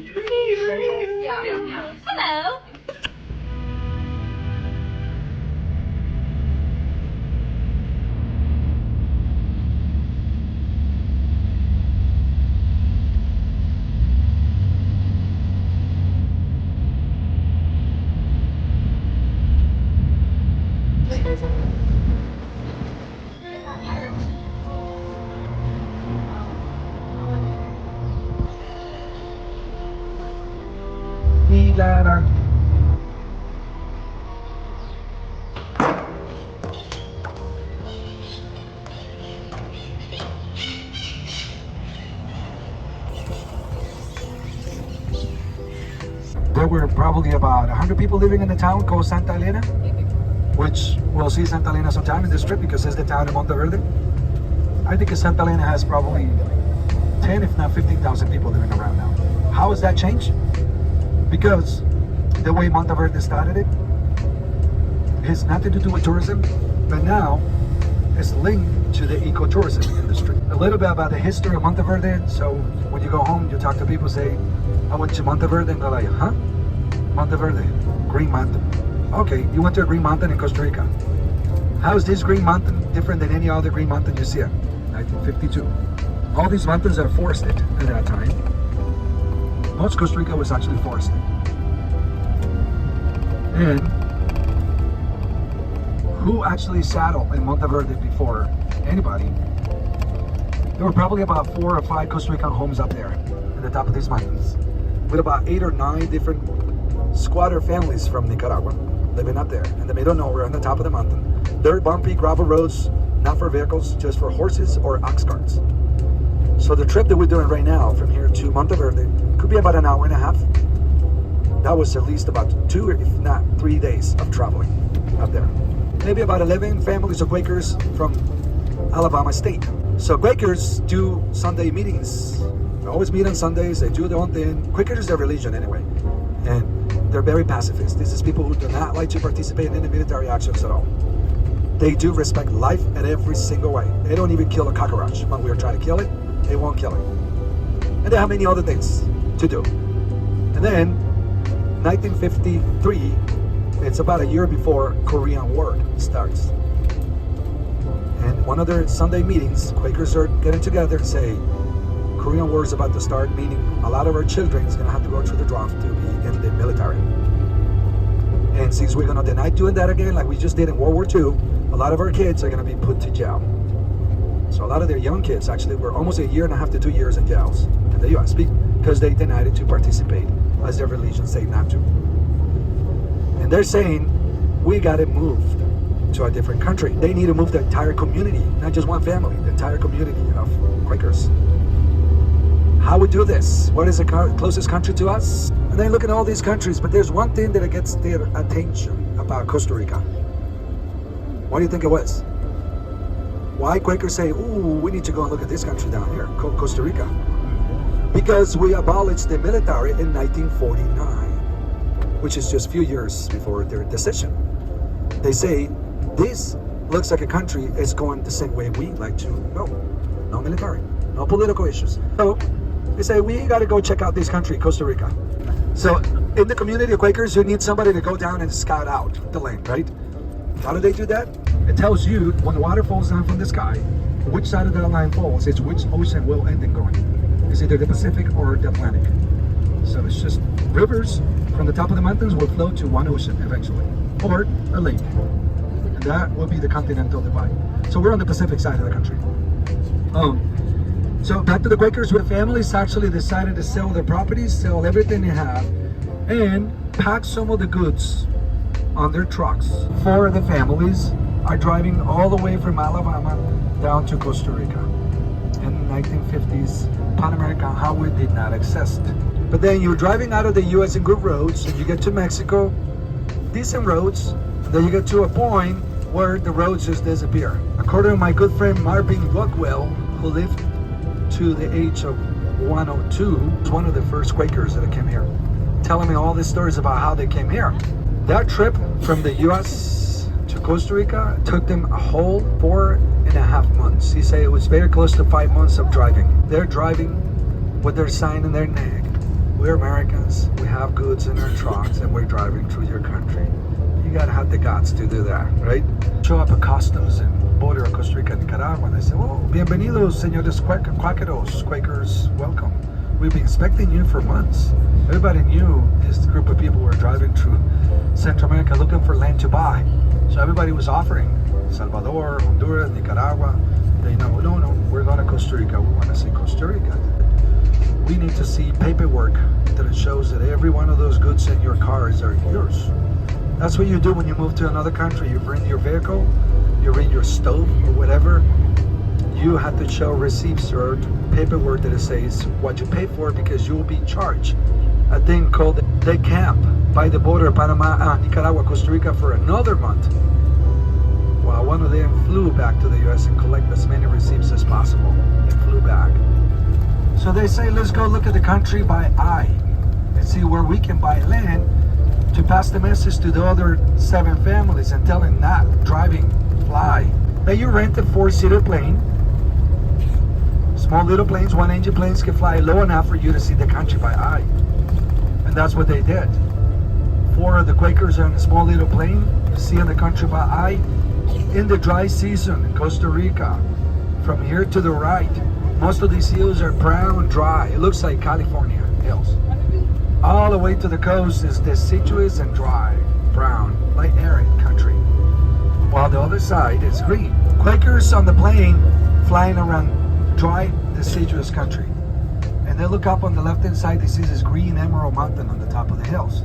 Yeah. Hello. Nilara. There were probably about 100 people living in the town called Santa Elena, which we'll see Santa Elena sometime in this trip because it's the town of Monteverde. I think Santa Elena has probably 10, if not 15,000 people living around now. How has that changed? Because the way Monteverde started it has nothing to do with tourism, but now it's linked to the ecotourism industry. A little bit about the history of Monteverde. So when you go home, you talk to people, say, I went to Monteverde, and they're like, huh? Monteverde, Green Mountain. Okay, you went to a green mountain in Costa Rica. How is this green mountain different than any other green mountain you see? 1952. All these mountains are forested at that time. Most Costa Rica was actually forested. And who actually settled in Monteverde before anybody? There were probably about 4 or 5 Costa Rican homes up there at the top of these mountains, with about 8 or 9 different squatter families from Nicaragua living up there in the middle of nowhere on the top of the mountain. Dirt, bumpy, gravel roads, not for vehicles, just for horses or ox carts. So the trip that we're doing right now from here to Monteverde could be about an hour and a half. That was at least about 2, if not 3 days of traveling up there. Maybe about 11 families of Quakers from Alabama State. So Quakers do Sunday meetings. They always meet on Sundays. They do their own thing. Quakers is their religion anyway. And they're very pacifist. This is people who do not like to participate in any military actions at all. They do respect life in every single way. They don't even kill a cockroach. When we are trying to kill it, they won't kill it. And they have many other things to do. And then, 1953, it's about a year before Korean War starts. And one of their Sunday meetings, Quakers are getting together and say, Korean War is about to start, meaning a lot of our children is going to have to go through the draft to be in the military. And since we're going to deny doing that again, like we just did in World War II, a lot of our kids are going to be put to jail. So a lot of their young kids actually were almost a year and a half to 2 years in jails in the U.S. because they denied to participate as their religion say not to. And they're saying, we got it moved to a different country. They need to move the entire community, not just one family, the entire community of Quakers. How we do this? What is the closest country to us? And they look at all these countries, but there's one thing that gets their attention about Costa Rica. What do you think it was? Why Quakers say, ooh, we need to go and look at this country down here, Costa Rica? Because we abolished the military in 1949, which is just a few years before their decision. They say, this looks like a country is going the same way we like to go. No military, no political issues. So they say, we got to go check out this country, Costa Rica. So in the community of Quakers, you need somebody to go down and scout out the land, right? How do they do that? It tells you when the water falls down from the sky, which side of that line falls, it's which ocean will end up going. It's either the Pacific or the Atlantic. So it's just rivers from the top of the mountains will flow to one ocean eventually, or a lake. And that will be the continental divide. So we're on the Pacific side of the country. So back to the Quakers, where families actually decided to sell their properties, sell everything they have, and pack some of the goods on their trucks. 4 of the families are driving all the way from Alabama down to Costa Rica. In the 1950s, Pan American Highway did not exist. But then you're driving out of the US in good roads, and you get to Mexico, decent roads, then you get to a point where the roads just disappear. According to my good friend Marvin Rockwell, who lived to the age of 102, was one of the first Quakers that came here, telling me all these stories about how they came here. That trip from the US to Costa Rica took them a whole 4.5 months. He said it was very close to 5 months of driving. They're driving with their sign in their neck, We're Americans. We have goods in our trucks and we're driving through your country. You gotta have the guts to do that, right? Show up at customs and border of Costa Rica and Nicaragua, and they say, "Oh, bienvenidos, señores Quakeros, Quakers, welcome. We've been expecting you for months." Everybody knew this group of people were driving through Central America looking for land to buy. So everybody was offering Salvador, Honduras, Nicaragua. They know, no, we're going to Costa Rica. We want to see Costa Rica. We need to see paperwork that it shows that every one of those goods in your cars are yours. That's what you do when you move to another country. You bring your vehicle, you bring your stove or whatever. You have to show receipts or paperwork that it says what you pay for, because you will be charged a thing called they camp by the border of Panama, Nicaragua, Costa Rica for another month. While one of them flew back to the US and collected as many receipts as possible and flew back. So they say, let's go look at the country by eye and see where we can buy land to pass the message to the other 7 families and tell them not driving, fly. Now you rent a 4-seater plane. Small little planes, 1-engine planes can fly low enough for you to see the country by eye. And that's what they did. 4 of the Quakers are in a small little plane, seeing the country by eye. In the dry season in Costa Rica, from here to the right, most of these hills are brown, dry. It looks like California hills. All the way to the coast is deciduous and dry, brown, like arid country. While the other side is green. Quakers on the plane flying around dry, deciduous country. And they look up on the left-hand side, they see this green emerald mountain on the top of the hills,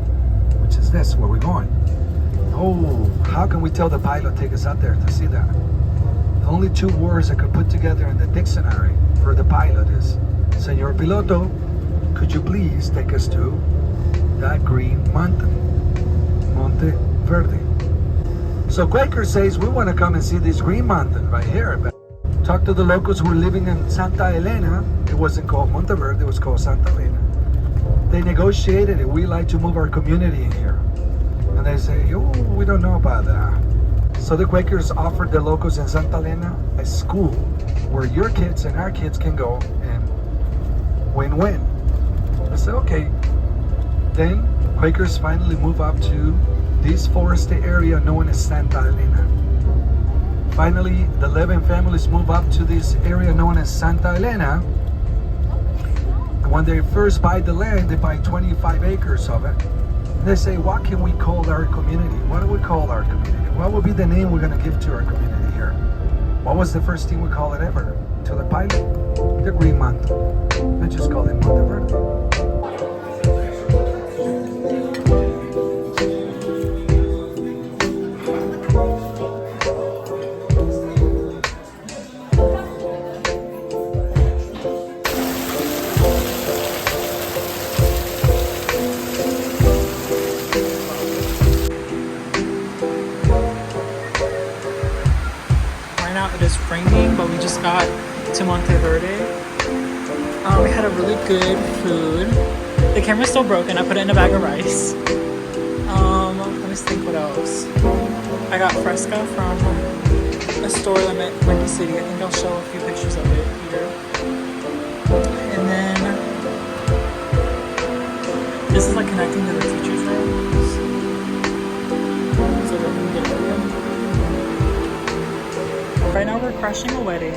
which is this, where we're going. Oh, how can we tell the pilot take us out there to see that? The only 2 words I could put together in the dictionary for the pilot is, Señor Piloto, could you please take us to that green mountain, Monte Verde. So Quaker says, we want to come and see this green mountain right here. But talk to the locals who were living in Santa Elena. It wasn't called Monte Verde, it was called Santa Elena. They negotiated it. We like to move our community in here. And they say, oh, we don't know about that. So the Quakers offered the locals in Santa Elena a school where your kids and our kids can go and win-win. I said, okay. Then Quakers finally move up to this forested area known as Santa Elena. Finally, the 11 families move up to this area known as Santa Elena. And when they first buy the land, they buy 25 acres of it. They say, what can we call our community? What do we call our community? What will be the name we're going to give to our community here? What was the first thing we call it ever? To the pilot? The Green Mountain. They just call it Monte Verde. It is raining, but we just got to Monte Verde. We had a really good food. The camera's still broken. I put it in a bag of rice. Let me think what else. I got fresca from a store limit in Windy City. I think I'll show a few pictures of it here. And then this is like connecting to the teachers' rooms. So that we can get rid of them. Right now we're crashing a wedding.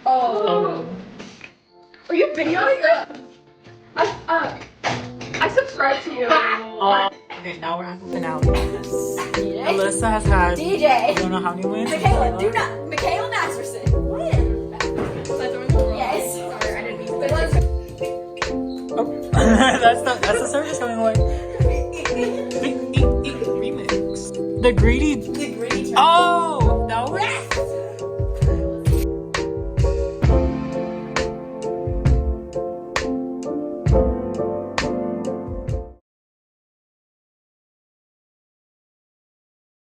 Oh. Are you videoing that? I subscribe to you. Okay, now we're at the finale. DJ. Alyssa has had DJ. I don't know how many wins. Michaela, do not. Michaela Masterson. Win. Yes. Sorry, I didn't mean to. Oh. that's the service going away. Remix. The greedy. The greedy. Oh.